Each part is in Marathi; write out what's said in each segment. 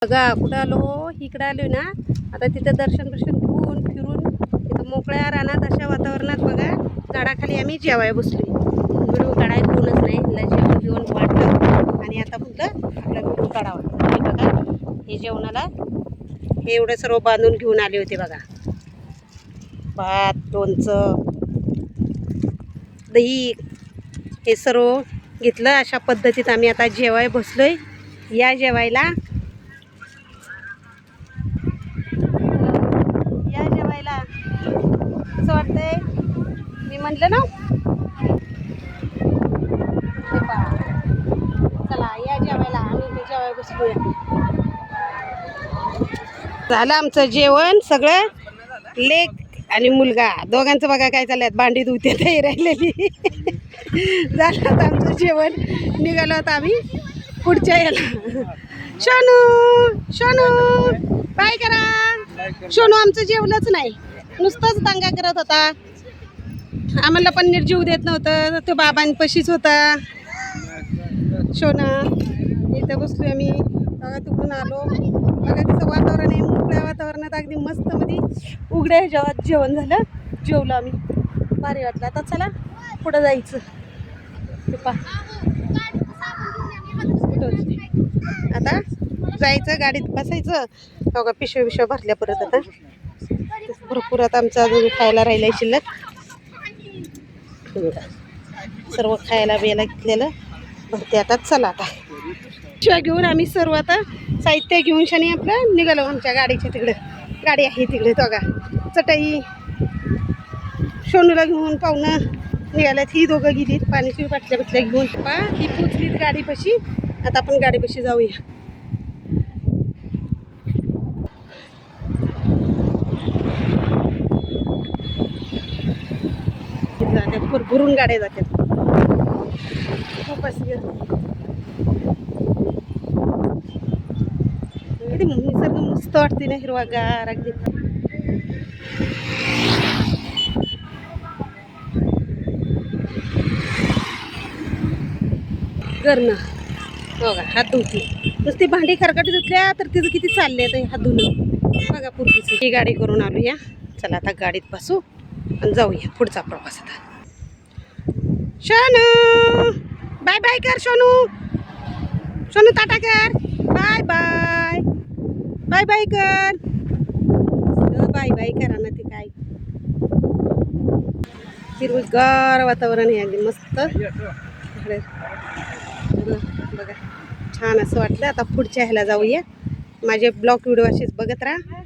बघा कुठं आलो, इकडं आलोय ना. आता तिथं दर्शन घेऊन फिरून तिथं मोकळ्या रानात अशा वातावरणात बघा झाडाखाली आम्ही जेवाय बसलोय. व्हिडिओ काढाय कोणच नाही, जेवण जेवण वाटलं आणि आता म्हटलं आपला व्हिडिओ काढावा. हे बघा हे जेवणाला हे एवढं सर्व बांधून घेऊन आले होते बघा. भात, लोणचं, दही हे सर्व घेतलं. अशा पद्धतीत आम्ही आता जेवाय बसलोय. या जेवायला, या जेवायला. असं वाटतंय मी म्हटलं ना. चला या जेवायला, आम्ही जेवाय बसलोय. झालं आमचं जेवण सगळं. लेक आणि मुलगा दोघांचं बघा काय चालल्यात, भांडी धुते ते राहिलेली. झालं आता आमचं जेवण. निघालो आता आम्ही पुढच्या याला. शोनू शोनू बाय करा. शोनू आमचं जेवलंच नाही, नुसतंच दंगा करत होता. आम्हाला पण नीट जीव देत नव्हतं. तो बाबांपाशीच होता. शोना इथं बसलोय आम्ही बघा. तिकडून आलो बघा कसं वातावरण आहे. मोकळ्या वातावरणात अगदी मस्त मध्ये उघड्या ह्याच्यावर जेवण झालं. जेवलो आम्ही, भारी वाटलं. आता चला पुढं जायचं. आता जायचं, गाडीत बसायचं. बघा पिशव्या पिशव्या भरल्या परत. आता भरपूर आता आमचं अजून खायला राहिलंय शिल्लक. सर्व खायला बियाला घेतलेलं भरते. आता चला आता पिशव्या घेऊन आम्ही सर्व आता साहित्य घेऊन शनी आपलं निघालो आमच्या गाडीच्या तिकडे. गाडी आहे तिकडे बघा. चटई शोनूला घेऊन पाहुणं निघाल्यात. ही दोघं गेलीत पाण्याची बाटल्या बिटल्या घेऊन. ही पोचलीत गाडीपाशी. आता आपण गाडीपाशी जाऊया. जात्यात भरभरून गाड्या जात्यात. खूपच निसर्ग मस्त वाटते ना, हिरवागार अगदी. करणं बघा हात धुतली. नुसती भांडी खरकटी धुतल्या तर तिचं किती चालले आता हात धुणं बघा पुरतीच. ही गाडी करून आलो या. चला आता गाडीत बसू आणि जाऊया पुढचा प्रवास. आता शोनू बाय बाय कर. शोनू शोनू टाटा कर. बाय बाय बाय बाय कर. बाय बाय करा ना. ते काय हिरवगार वातावरण आहे अगदी मस्त. बघा छान असं वाटलं. आता पुढच्या ह्याला जाऊया. माझे ब्लॉग व्हिडिओ असेच बघत राहा.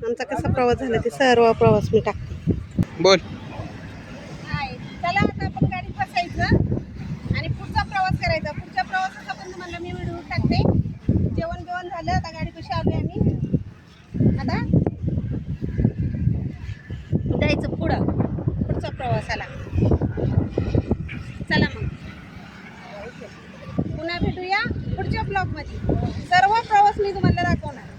आमचा कसा प्रवास झाला ते सर्व प्रवास मी टाकते. बोल. चला आता आपण गाडीत बसायचं आणि पुढचा प्रवास करायचा. पुढच्या प्रवासाचा पण तुम्हाला मी व्हिडिओ टाकते. जेवण बिवण झालं. आता गाडीपाशी आलोय आम्ही. आता जायचं पुढं पुढच्या प्रवासाला. चला मग पुन्हा भेटूया पुढच्या ब्लॉगमध्ये. सर्व प्रवास मी तुम्हाला दाखवणार.